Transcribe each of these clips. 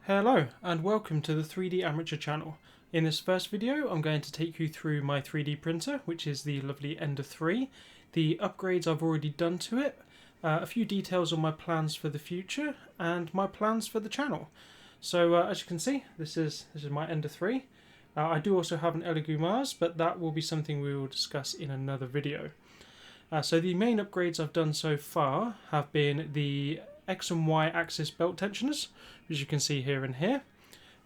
Hello and welcome to the 3D Amateur channel. In this first video I'm going to take you through my 3D printer, which is the lovely Ender 3, the upgrades I've already done to it, a few details on my plans for the future, and my plans for the channel. So as you can see, this is my Ender 3. I do also have an Elegoo Mars, but that will be something we will discuss in another video. So the main upgrades I've done so far have been the X and Y axis belt tensioners, as you can see here and here.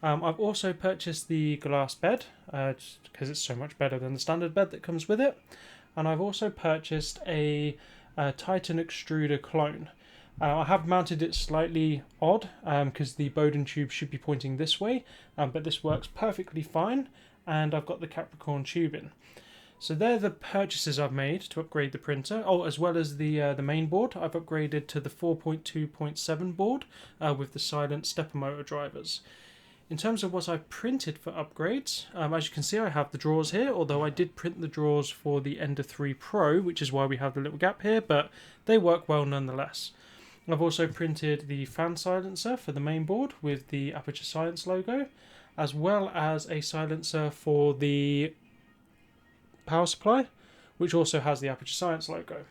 I've also purchased the glass bed, just because it's so much better than the standard bed that comes with it. And I've also purchased a Titan extruder clone. I have mounted it slightly odd, because the Bowden tube should be pointing this way, but this works perfectly fine, and I've got the Capricorn tube in. So they're the purchases I've made to upgrade the printer. Oh, as well as the main board, I've upgraded to the 4.2.7 board with the silent stepper motor drivers. In terms of what I've printed for upgrades, as you can see I have the drawers here, although I did print the drawers for the Ender 3 Pro, which is why we have the little gap here, but they work well nonetheless. I've also printed the fan silencer for the main board with the Aperture Science logo, as well as a silencer for the power supply, which also has the Aperture Science logo.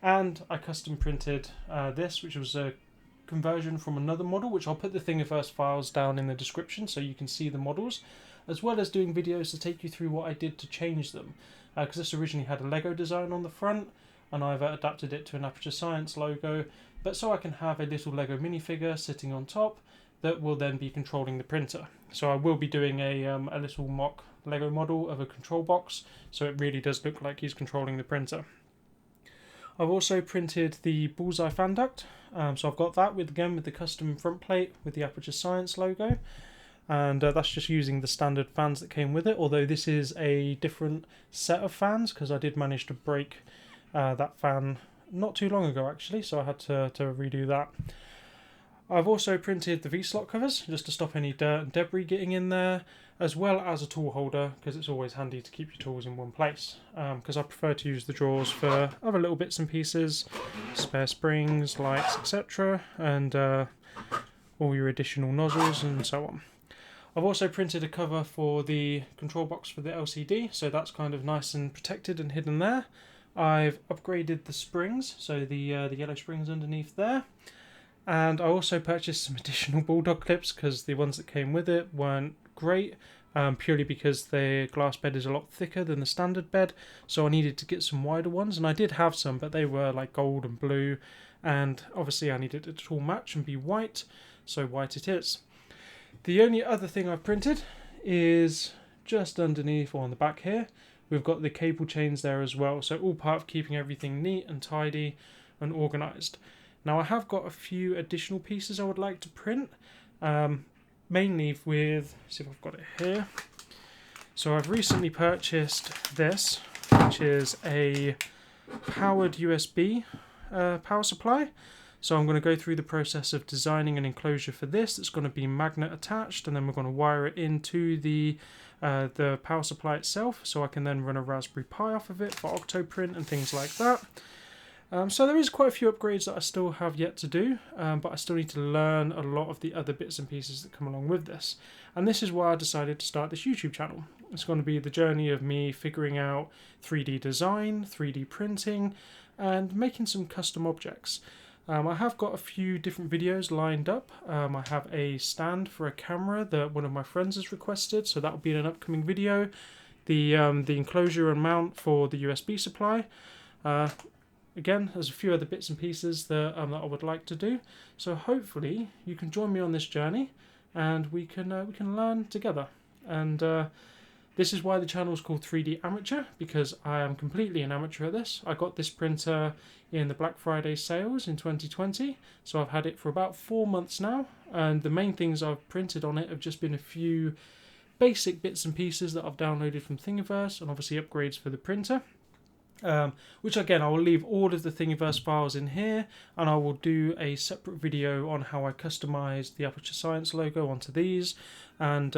And I custom printed this, which was a conversion from another model, which I'll put the Thingiverse files down in the description so you can see the models, as well as doing videos to take you through what I did to change them, because this originally had a Lego design on the front and I've adapted it to an Aperture Science logo, but so I can have a little Lego minifigure sitting on top that will then be controlling the printer. So I will be doing a little mock Lego model of a control box, so it really does look like he's controlling the printer. I've also printed the bullseye fan duct, so I've got that with the custom front plate with the Aperture Science logo, and that's just using the standard fans that came with it, although this is a different set of fans because I did manage to break that fan not too long ago actually, so I had to redo that. I've also printed the V-slot covers just to stop any dirt and debris getting in there, as well as a tool holder because it's always handy to keep your tools in one place, because I prefer to use the drawers for other little bits and pieces, spare springs, lights, etc., and all your additional nozzles and so on. I've also printed a cover for the control box for the LCD, so that's kind of nice and protected and hidden there. I've upgraded the springs, so the yellow springs underneath there. And I also purchased some additional bulldog clips because the ones that came with it weren't great, purely because the glass bed is a lot thicker than the standard bed, so I needed to get some wider ones, and I did have some, but they were like gold and blue, and obviously I needed it to all match and be white, so white it is. The only other thing I've printed is just underneath or on the back here. We've got the cable chains there as well, so all part of keeping everything neat and tidy and organised. Now I have got a few additional pieces I would like to print, mainly with, see if I've got it here. So I've recently purchased this, which is a powered USB power supply. So I'm going to go through the process of designing an enclosure for this that's going to be magnet attached, and then we're going to wire it into the power supply itself, so I can then run a Raspberry Pi off of it for Octoprint and things like that. So there is quite a few upgrades that I still have yet to do, but I still need to learn a lot of the other bits and pieces that come along with this. And this is why I decided to start this YouTube channel. It's going to be the journey of me figuring out 3D design, 3D printing, and making some custom objects. I have got a few different videos lined up. I have a stand for a camera that one of my friends has requested, so that will be in an upcoming video. The enclosure and mount for the USB supply. Again, there's a few other bits and pieces that I would like to do. So hopefully you can join me on this journey, and we can learn together. And this is why the channel is called 3D Amateur, because I am completely an amateur at this. I got this printer in the Black Friday sales in 2020, so I've had it for about 4 months now, and the main things I've printed on it have just been a few basic bits and pieces that I've downloaded from Thingiverse, and obviously upgrades for the printer. Which again, I will leave all of the Thingiverse files in here, and I will do a separate video on how I customised the Aperture Science logo onto these, and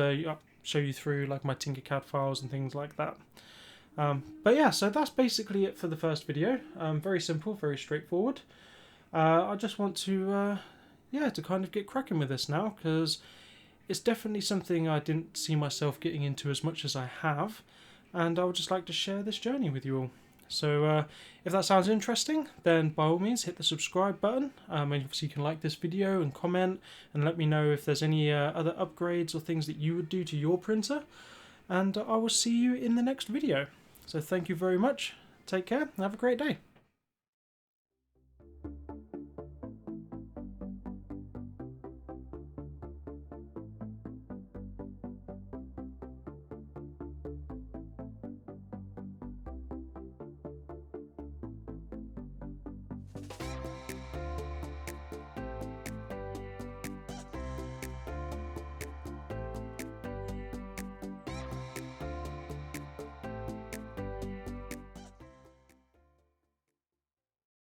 show you through like my Tinkercad files and things like that. But yeah, so that's basically it for the first video. Very simple, very straightforward. I just want to to kind of get cracking with this now, because it's definitely something I didn't see myself getting into as much as I have, and I would just like to share this journey with you all. So if that sounds interesting, then by all means hit the subscribe button, and obviously you can like this video and comment and let me know if there's any other upgrades or things that you would do to your printer, and I will see you in the next video. So thank you very much, take care, and have a great day.